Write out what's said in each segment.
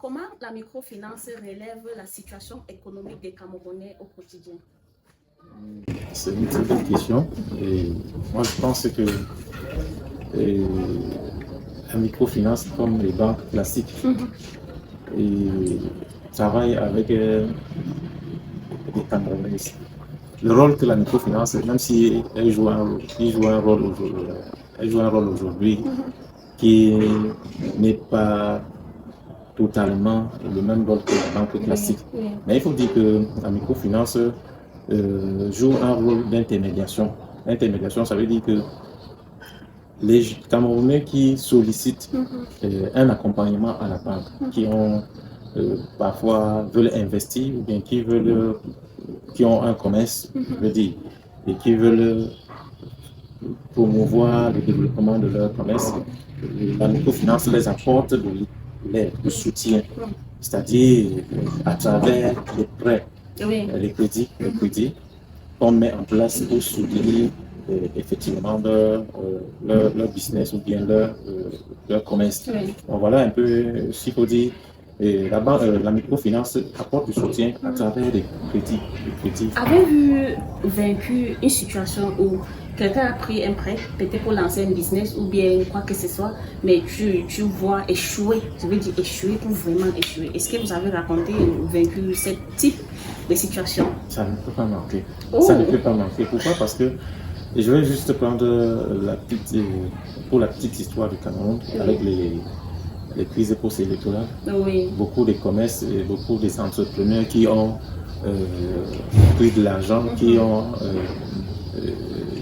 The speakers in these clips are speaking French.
Comment la microfinance relève la situation économique des Camerounais au quotidien? C'est une très bonne question. Et moi, je pense que la microfinance, comme les banques classiques, et travaille avec les Camerounais. Le rôle que la microfinance, même si elle joue un rôle aujourd'hui qui n'est pas totalement le même rôle que la banque classique. Mais il faut dire que la microfinance joue un rôle d'intermédiation. L'intermédiation, ça veut dire que les Camerounais qui sollicitent un accompagnement à la banque, qui ont parfois veulent investir ou bien qui ont un commerce, je veux dire, et qui veulent promouvoir le développement de leur commerce, la microfinance les apporte de l'aide, du soutien, c'est-à-dire à travers les prêts, les crédits qu'on met en place pour soutenir effectivement leur business ou bien leur commerce. Donc voilà un peu ce qu'il faut dire. Et la microfinance apporte du soutien à travers les crédits. Avez-vous vécu une situation où quelqu'un a pris un prêt, peut-être pour lancer un business ou bien quoi que ce soit, mais tu vois échouer, je veux dire échouer pour vraiment échouer. Est-ce que vous avez raconté ou vécu ce type de situation? Ça ne peut pas manquer. Ça ne peut pas manquer. Pourquoi? Parce que je vais juste prendre pour la petite histoire du Cameroun avec les crises post-électorales. Beaucoup de commerces et beaucoup des entrepreneurs qui ont pris de l'argent, qui ont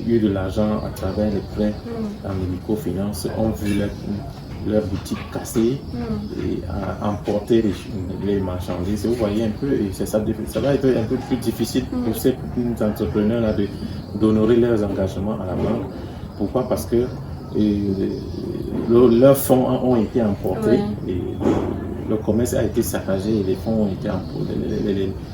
eu de l'argent à travers les prêts dans les microfinances, ont vu leur boutique cassée et emporter les marchandises. Vous voyez un peu, et ça va être un peu plus difficile pour ces entrepreneurs-là d'honorer leurs engagements à la banque. Pourquoi? Parce que leurs fonds ont été emportés et le commerce a été saccagé et les fonds ont été emportés,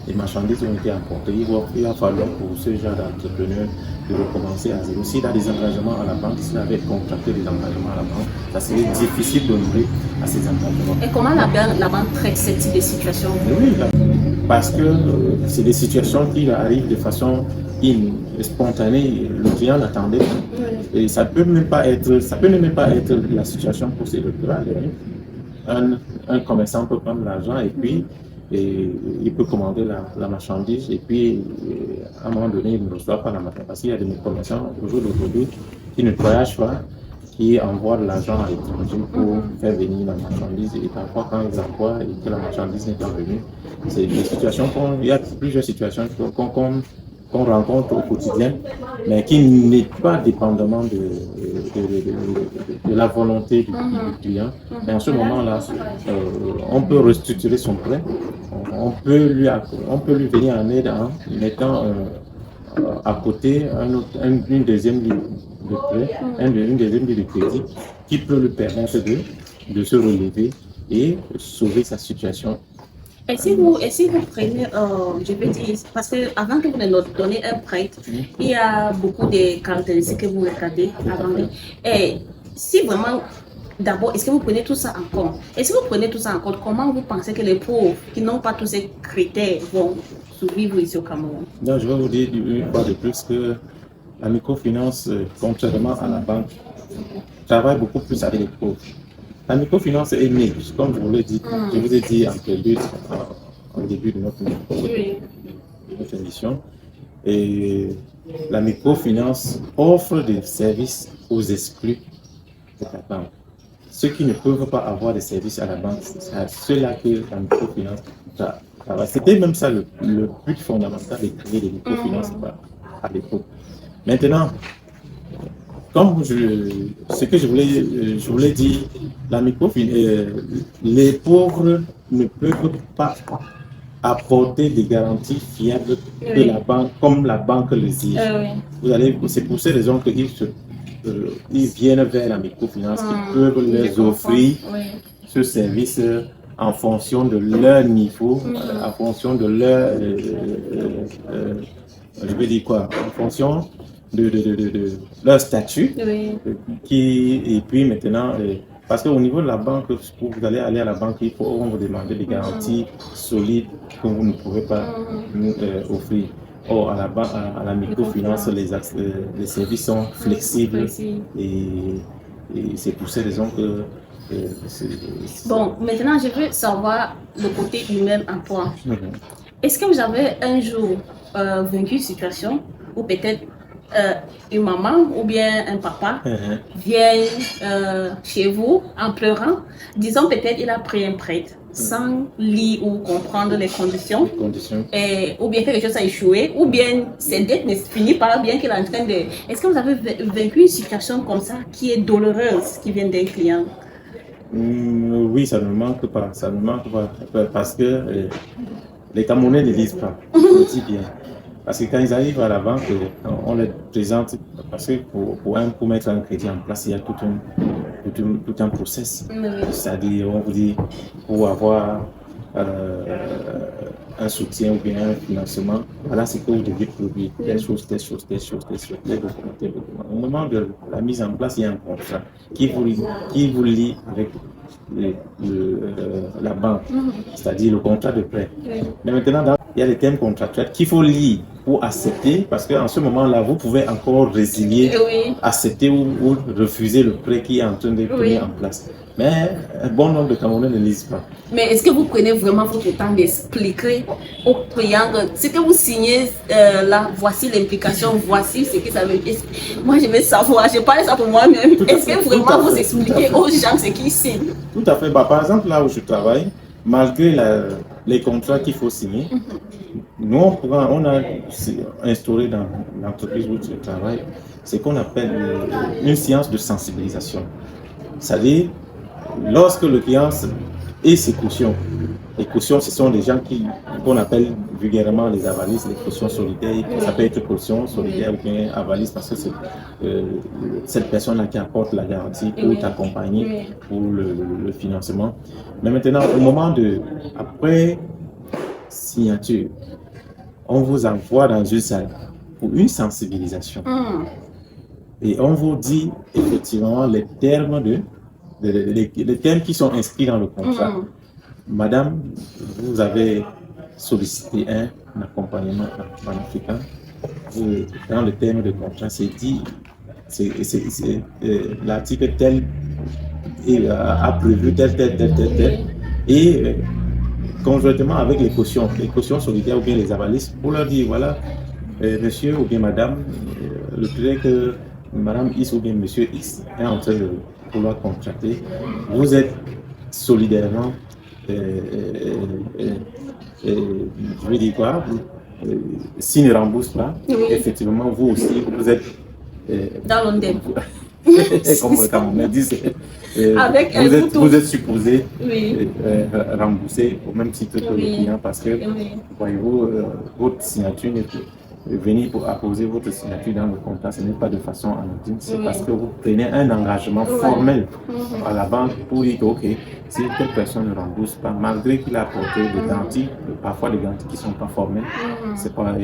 les marchandises ont été emportées. Il va falloir pour ce genre d'entrepreneurs de recommencer à zéro. S'il a des engagements à la banque, s'il avait contracté des engagements à la banque, ça serait difficile d'honorer à ces engagements. Et comment la banque traite ce type de situation? Oui, parce que c'est des situations qui arrivent de façon spontanée. Le client l'attendait. Et ça peut même pas être la situation post-électorale. Un commerçant peut prendre l'argent et puis il peut commander la marchandise et puis à un moment donné il ne reçoit pas la marchandise parce qu'il y a des commerçants au jour d'aujourd'hui qui ne voyagent pas, qui envoient de l'argent à l'étranger pour faire venir la marchandise et parfois quand ils envoient et que la marchandise n'est pas venue, c'est des situations il y a plusieurs situations qu'on rencontre au quotidien, mais qui n'est pas dépendamment de la volonté du client. Mais en ce moment-là, on peut restructurer son prêt, on peut lui venir en aide en mettant à côté une deuxième ligne de prêt, une deuxième ligne de crédit qui peut lui permettre de se relever et sauver sa situation. Et si vous prenez, je veux dire, parce qu'avant que vous ne donniez un prêt, il y a beaucoup de caractéristiques que vous regardez avant. Et si vraiment, d'abord, est-ce que vous prenez tout ça en compte? Et si vous prenez tout ça en compte, comment vous pensez que les pauvres qui n'ont pas tous ces critères vont survivre ici au Cameroun? Donc, je vais vous dire une fois de plus que la microfinance, contrairement à la banque, travaille beaucoup plus avec les pauvres. La microfinance est née, comme je vous l'ai dit, je vous ai dit en début de notre émission. Et la microfinance offre des services aux exclus de la banque. Ceux qui ne peuvent pas avoir des services à la banque, c'est à ceux-là que la microfinance travaille. C'était même ça le but fondamental de créer les microfinances à l'époque. Maintenant, comme ce que je voulais dire, la microfinance, les pauvres ne peuvent pas apporter des garanties fiables de la banque, comme la banque l'exige. C'est pour ces raisons qu'ils viennent vers la microfinance qui peuvent leur offrir ce service en fonction de leur niveau, en fonction de leur, je vais dire quoi, en fonction de leur statut, et puis maintenant Parce qu'au niveau de la banque, pour vous allez aller à la banque, on vous demander des garanties solides que vous ne pouvez pas nous offrir. Or, à la microfinance, les services sont flexibles et c'est pour ces raisons que... Bon, maintenant, je veux savoir le côté humain en toi. Est-ce que vous avez un jour vaincu une situation où peut-être une maman ou bien un papa vient chez vous en pleurant, disons peut-être il a pris un prêt sans lire ou comprendre les conditions. Ou bien quelque chose a échoué, ou bien cette dette ne finit pas bien qu'il est en train de... Est-ce que vous avez vécu une situation comme ça qui est douloureuse, qui vient d'un client? Oui, ça ne manque pas, parce que les Camerounais ne lisent pas, je le dis bien. Parce que quand ils arrivent à la banque, on les présente, parce que pour mettre un crédit en place, il y a tout un process. C'est-à-dire, on vous dit, pour avoir un soutien ou bien un financement, voilà ce que vous devez produire, telle chose, les documents. Au moment de la mise en place, il y a un contrat qui vous lie avec la banque, c'est-à-dire le contrat de prêt. Mais maintenant, il y a les termes contractuels qu'il faut lire pour accepter, parce qu'en ce moment-là, vous pouvez encore résilier, accepter ou refuser le prêt qui est en train d'être mis en place. Mais un bon nombre de Camerounais ne lisent pas. Mais est-ce que vous prenez vraiment votre temps d'expliquer aux clients ce que vous signez là, voici l'implication, voici ce que ça veut dire? Moi, je veux savoir, je parle ça pour moi-même. Est-ce que vraiment vous expliquez aux gens ce qu'ils signent? Tout à fait. Par exemple, là où je travaille, malgré les contrats qu'il faut signer, nous, on a instauré dans l'entreprise où je travaille ce qu'on appelle une séance de sensibilisation. C'est-à-dire, lorsque le client et ses cautions, les cautions, ce sont des gens qu'on appelle vulgairement les avalistes, les cautions solidaires. Ça peut être caution solidaire ou bien avaliste parce que c'est cette personne-là qui apporte la garantie pour t'accompagner pour le financement. Mais maintenant, au moment après signature, on vous envoie dans une salle pour une sensibilisation. Et on vous dit effectivement les termes les termes qui sont inscrits dans le contrat. Madame, vous avez sollicité un accompagnement panafricain. Dans le terme de contrat, c'est dit, l'article tel a prévu tel. Et conjointement avec les cautions solidaires ou bien les avalistes, pour leur dire, voilà, monsieur ou bien madame, le prêt que madame X ou bien monsieur X est en train de vouloir contracter, vous êtes solidairement, je veux dire quoi, s'il ne rembourse pas, effectivement, vous aussi, vous êtes dans l'ondem. Comme le Camerounais disent, vous êtes supposé rembourser au même titre que le client parce que, voyez-vous, votre signature venir pour apposer votre signature dans le contrat, ce n'est pas de façon anodine, c'est parce que vous prenez un engagement formel à la banque pour dire que, ok, si telle personne ne rembourse pas, malgré qu'il a apporté des garanties, parfois des garanties qui ne sont pas formelles, c'est pas,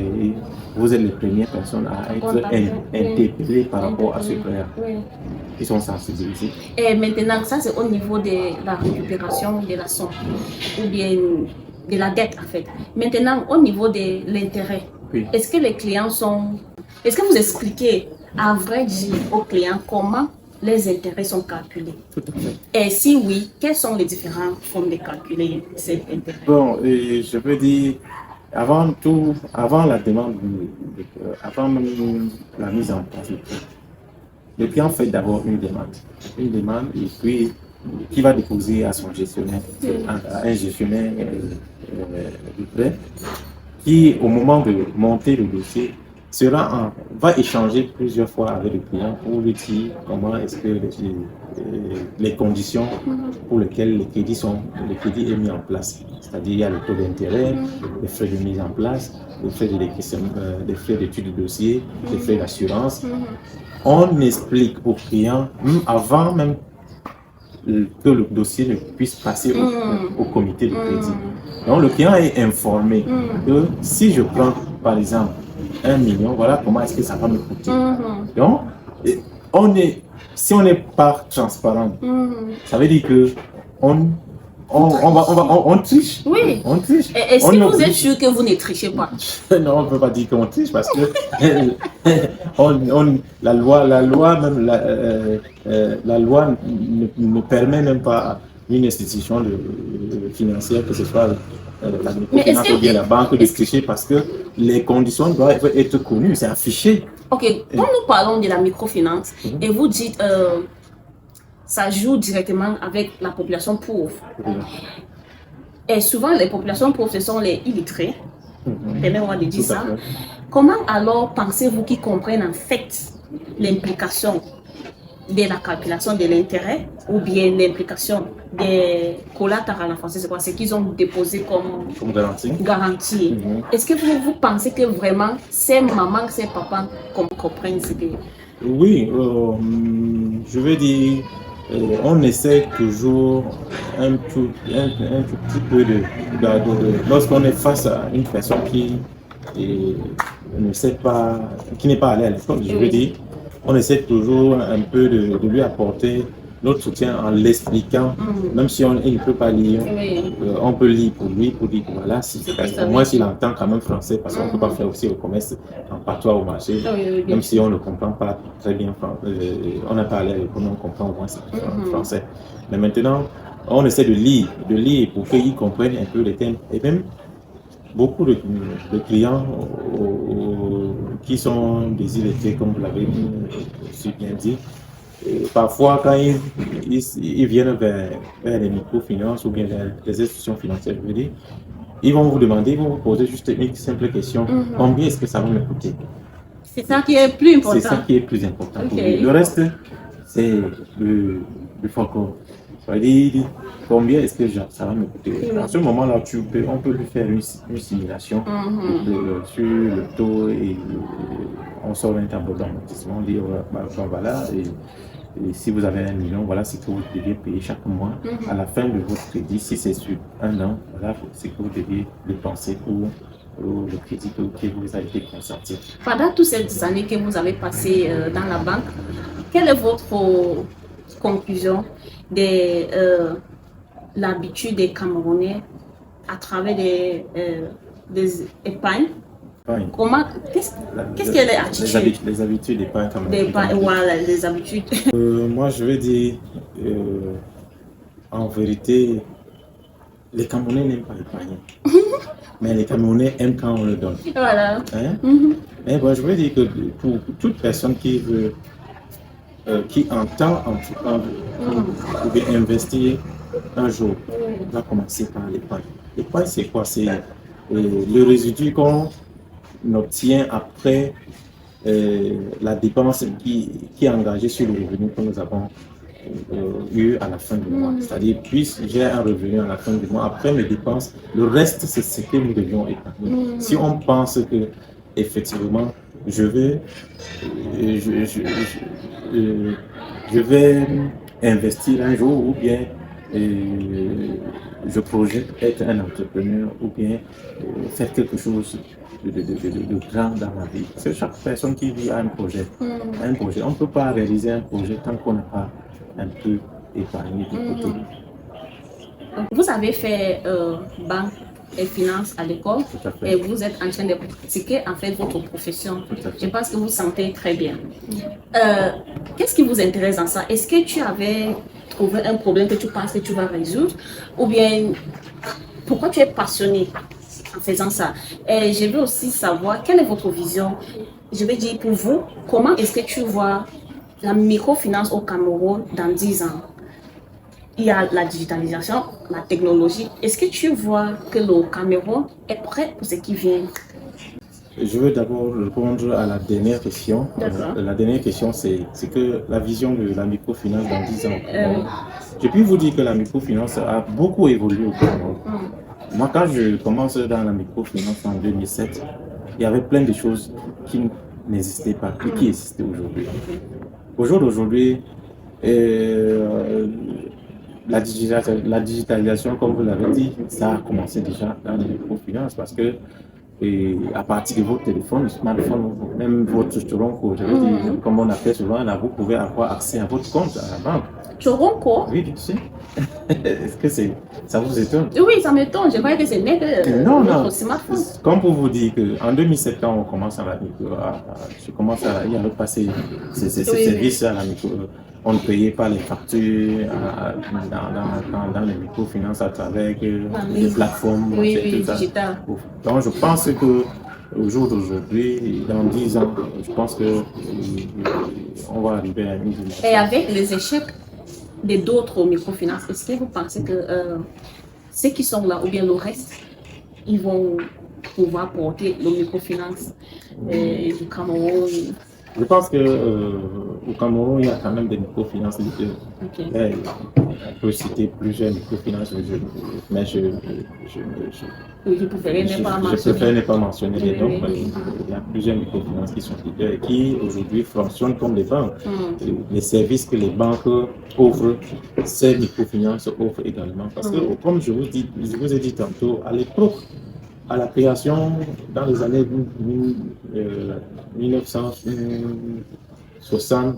vous êtes les premières personnes à être interpellées par rapport à ce client. Ils sont sensibilisés. Et maintenant, ça c'est au niveau de la récupération de la somme, ou bien de la dette en fait. Maintenant, au niveau de l'intérêt, est-ce que les clients sont... Est-ce que vous expliquez à vrai dire aux clients comment les intérêts sont calculés? Tout à fait. Et si oui, quelles sont les différentes formes de calculer ces intérêts? Bon, je veux dire, avant la demande, avant même la mise en place, le client fait d'abord une demande et puis qui va déposer à son gestionnaire, à un gestionnaire du prêt, qui au moment de monter le dossier va échanger plusieurs fois avec le client pour lui dire comment est-ce que les conditions pour lesquelles le crédit est mis en place. C'est-à-dire il y a le taux d'intérêt, les frais de mise en place, les frais d'étude de dossier, les frais d'assurance. On explique au client, avant même que le dossier ne puisse passer au comité de crédit. Donc le client est informé que si je prends par exemple 1 million, voilà comment est-ce que ça va me coûter. Donc si on n'est pas transparent, ça veut dire que on triche. Oui. On triche. Est-ce que vous êtes sûr que vous ne trichez pas? Non, on ne peut pas dire qu'on triche parce que la loi ne permet même pas à une institution financière, que ce soit la microfinance ou bien la banque, de tricher parce que les conditions doivent être connues, c'est affiché. Ok, quand nous parlons de la microfinance et vous dites ça joue directement avec la population pauvre. Et souvent, les populations pauvres, ce sont les illettrés. Permettez-moi de dire ça. Comment alors pensez-vous qu'ils comprennent en fait l'implication de la calculation de l'intérêt ou bien l'implication des collatérales en français, c'est quoi? C'est qu'ils ont déposé comme garantie. Est-ce que vous pensez que vraiment ces mamans, ces papas comprennent ce que... Oui, je veux dire, on essaie toujours un tout petit peu lorsqu'on est face à une personne qui ne sait pas, qui n'est pas allée à l'école, je veux dire, on essaie toujours un peu de lui apporter notre soutien en l'expliquant, même si il ne peut pas lire, on peut lire pour lui, pour dire que voilà, au moins s'il entend quand même français, parce qu'on ne peut pas faire aussi le commerce en patois au marché, même si on ne comprend pas très bien français, on n'a pas à l'école, on comprend au moins français. Mais maintenant, on essaie de lire pour qu'ils comprennent un peu les thèmes. Et même beaucoup de clients qui sont des illettrés, comme vous l'avez si bien dit, parfois, quand ils viennent vers les microfinances ou bien vers les institutions financières, je veux dire, ils vont vous demander, ils vont vous poser juste une simple question. Combien est-ce que ça va me coûter? C'est ça qui est plus important. C'est ça qui est plus important. Le reste, c'est le focus. Ça veut dire, combien est-ce que ça va me coûter? À ce moment-là, on peut lui faire une simulation sur le taux et on sort un tableau d'amortissement, on dit voilà, et si vous avez 1 million, voilà ce que vous devez payer chaque mois à la fin de votre crédit. Si c'est sur 1 an, voilà ce que vous devez dépenser pour le crédit que vous avez été consenti. Pendant toutes ces années que vous avez passées dans la banque, quelle est votre conclusion de l'habitude des Camerounais à travers des épargnes? Comment, qu'est-ce qu'elle est attitude? Les habitudes d'épargne camerounaises. Voilà, les habitudes. Moi, je vais dire, en vérité, les Camerounais n'aiment pas épargner. Mais les Camerounais aiment quand on le donne. Voilà. Hein? Et bon, je veux dire que pour toute personne qui veut, qui entend en tout cas investir un jour, va commencer par l'épargne. L'épargne, c'est quoi? C'est le résidu qu'on obtient après la dépense qui est engagée sur le revenu que nous avons eu à la fin du mois. C'est-à-dire, puis j'ai un revenu à la fin du mois, après mes dépenses, le reste, c'est ce que nous devions épargner. Si on pense que, effectivement, je vais investir un jour ou bien je projette être un entrepreneur ou bien faire quelque chose de grand dans ma vie. C'est chaque personne qui vit a un projet. On ne peut pas réaliser un projet tant qu'on n'a pas un peu épargné de côté. Vous avez fait banque et finance à l'école et vous êtes en train de pratiquer en fait votre profession. Je pense que vous sentez très bien. Qu'est-ce qui vous intéresse dans ça? Est-ce que tu avais trouvé un problème que tu penses que tu vas résoudre ou bien pourquoi tu es passionné en faisant ça? Et je veux aussi savoir quelle est votre vision. Je veux dire pour vous, comment est-ce que tu vois la microfinance au Cameroun dans 10 ans? Il y a la digitalisation, la technologie. Est-ce que tu vois que le Cameroun est prêt pour ce qui vient? Je veux d'abord répondre à la dernière question. La dernière question, c'est que la vision de la microfinance dans 10 ans. Je puis vous dire que la microfinance a beaucoup évolué au Cameroun. Moi, quand je commence dans la microfinance en 2007, il y avait plein de choses qui n'existaient pas, qui existaient aujourd'hui. Au jour d'aujourd'hui, la digitalisation, comme vous l'avez dit, ça a commencé déjà dans les microfinances parce que Et à partir de votre téléphone, smartphone, même votre Choronko, je veux dire, comme on appelle souvent, là, vous pouvez avoir accès à votre compte à la banque. Choronko? Oui, tu sais. Est-ce que ça vous étonne? Oui, ça m'étonne. Je croyais que c'est net notre smartphone. Comme pour vous dire qu'en 2007, quand on commence à la micro, je commence à y aller passer ces services à la micro. On ne payait pas les factures dans les microfinances à travers les plateformes. Oui, digital. Donc je pense que au jour d'aujourd'hui, dans 10 ans, je pense que on va arriver à une dimension. Et avec les échecs d'autres microfinances, est-ce que vous pensez que ceux qui sont là, ou bien le reste, ils vont pouvoir porter le microfinance du Cameroun? Je pense qu'au Cameroun, il y a quand même des microfinances leaders. Okay. On peut citer plusieurs microfinances, mais je préfère ne pas mentionner les noms. Il y a plusieurs microfinances qui sont leaders et qui aujourd'hui fonctionnent comme des banques. Les services que les banques offrent, ces microfinances offrent également. Parce que, comme je vous ai dit tantôt, à l'époque, à la création, dans les années 1960,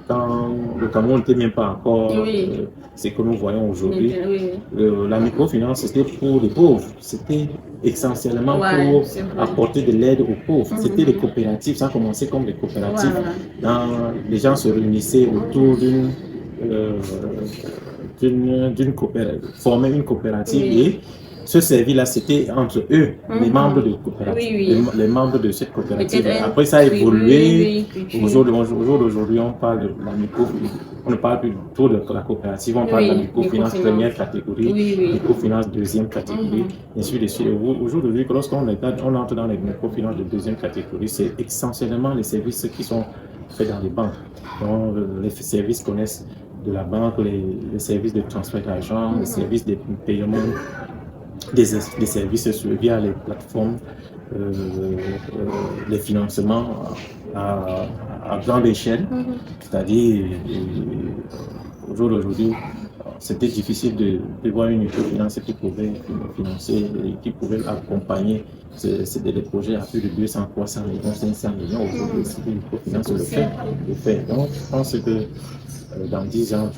quand le Cameroun n'était même pas encore ce que nous voyons aujourd'hui, la microfinance, c'était pour les pauvres. C'était essentiellement pour apporter de l'aide aux pauvres. C'était des coopératives, ça a commencé comme des coopératives. Les gens se réunissaient autour d'une coopérative, formaient une coopérative et ce service-là, c'était entre eux, les membres de coopérative, les membres de cette coopérative. Après, ça a évolué. Au jour d'aujourd'hui, on parle de la microfinance. On ne parle plus du tout de la coopérative, on parle de la microfinance première catégorie, microfinance deuxième catégorie, et ainsi de suite. Au jour d'aujourd'hui, lorsqu'on entre dans les microfinances de deuxième catégorie, c'est essentiellement les services qui sont faits dans les banques. Donc, les services connaissent de la banque, les services de transfert d'argent, les services de paiement, des services via les plateformes, les financements à grande échelle. C'est-à-dire, au jour d'aujourd'hui, c'était difficile de voir une microfinance qui pouvait financer, qui pouvait accompagner des projets à plus de 200, 300 millions, 500 millions. Aujourd'hui, une microfinance le fait. Donc, je pense que dans 10 ans,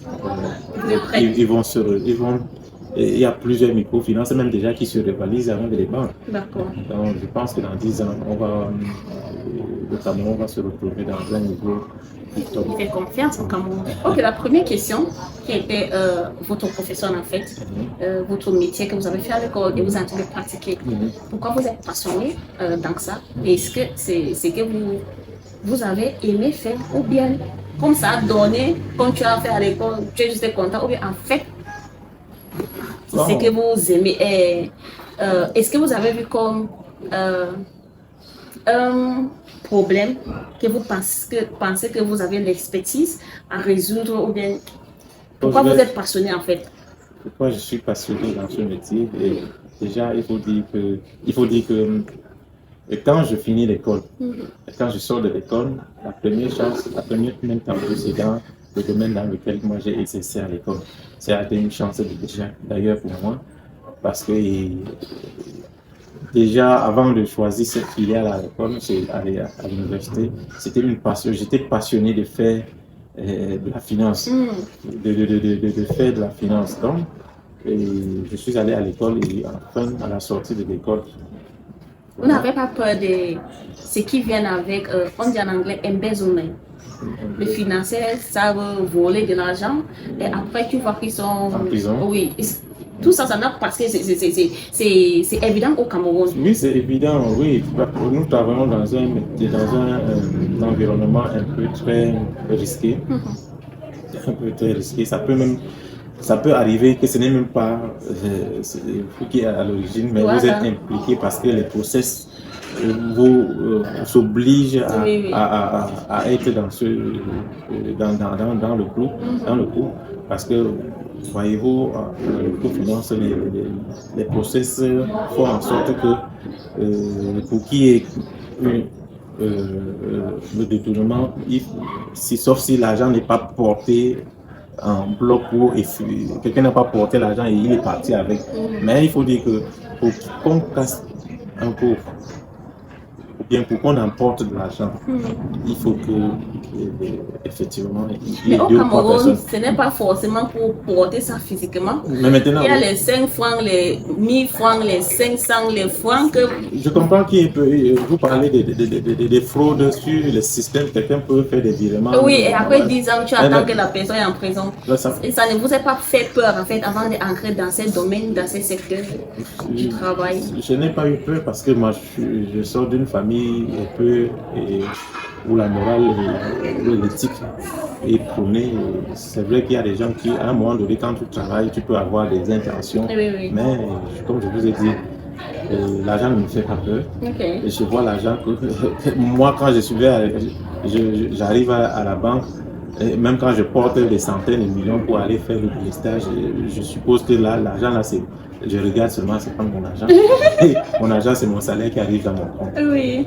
il y a plusieurs microfinances, même déjà qui se rivalisent avec les banques. D'accord. Donc, je pense que dans 10 ans, le Cameroun va se retrouver dans un niveau. Il fait confiance au Cameroun. Ok, la première question, qui était votre profession en fait, votre métier que vous avez fait à l'école et vous êtes en train de pratiquer. Pourquoi vous êtes passionné dans ça? Est-ce que c'est ce que vous avez aimé faire ou bien comme ça a donné, quand tu as fait à l'école, tu es juste content ou bien en fait, c'est ce que vous aimez. Est-ce que vous avez vu comme un problème que vous pensez que vous avez l'expertise à résoudre ou bien pourquoi vous êtes passionné en fait? Pourquoi je suis passionné dans ce métier? Et déjà, il faut dire que quand je finis l'école, quand je sors de l'école, la première même temps, c'est dans le domaine dans lequel moi j'ai exercé à l'école. C'est une chance d'ailleurs pour moi, parce que déjà avant de choisir cette filière à l'école, c'est aller à l'université, c'était une passion. J'étais passionné de faire de la finance, de faire de la finance. Donc, je suis allé à l'école et enfin, à la sortie de l'école, vous n'avez pas peur de ce qui vient avec, on dit en anglais, embezzlement. Les financiers savent voler de l'argent et après tu vois qu'ils sont en prison. Oui, tout ça n'a parce que c'est évident au Cameroun. Oui, c'est évident, oui. Nous travaillons dans un environnement un peu très risqué. Un peu très risqué. Ça peut arriver que ce n'est même pas vous qui est à l'origine, mais vous êtes impliqué parce que les process vous obligent à être dans le coup, parce que voyez-vous, le microfinance, les process font en sorte que pour qu'il y ait le détournement, sauf si l'argent n'est pas porté en bloc ou quelqu'un n'a pas porté l'argent et il est parti avec. Mais il faut dire que pour qu'on casse un pauvre, ou bien pour qu'on emporte de l'argent, il faut que, effectivement, il y Mais ait au 2 ou 3 Cameroun, personnes. ce n'est pas forcément pour porter ça physiquement. Mais maintenant, Il y a les 5 francs, les 1000 francs, les 500, les francs que... je comprends qu'il peut, vous parlez des fraudes sur le système, quelqu'un peut faire des virements. Oui, et après 10 ans, tu attends Mais- que la personne est en prison. Là, ça- Et ça ne vous a pas fait peur, en fait, avant d'entrer dans ces domaines, dans ces secteurs du travail? Je n'ai pas eu peur parce que moi, je sors d'une famille un peu où la morale et l'éthique est prônée. C'est vrai qu'il y a des gens qui, à un moment donné, quand tu travailles, tu peux avoir des intentions. Oui, oui. Mais, comme je vous ai dit, l'argent ne me fait pas peur. Ok. Et je vois l'argent que moi, quand j'arrive à la banque, et même quand je porte des centaines de millions pour aller faire le stage, je suppose que là, l'argent, là, c'est, je regarde seulement, c'est pas mon argent. Mon argent, c'est mon salaire qui arrive dans mon compte. Oui.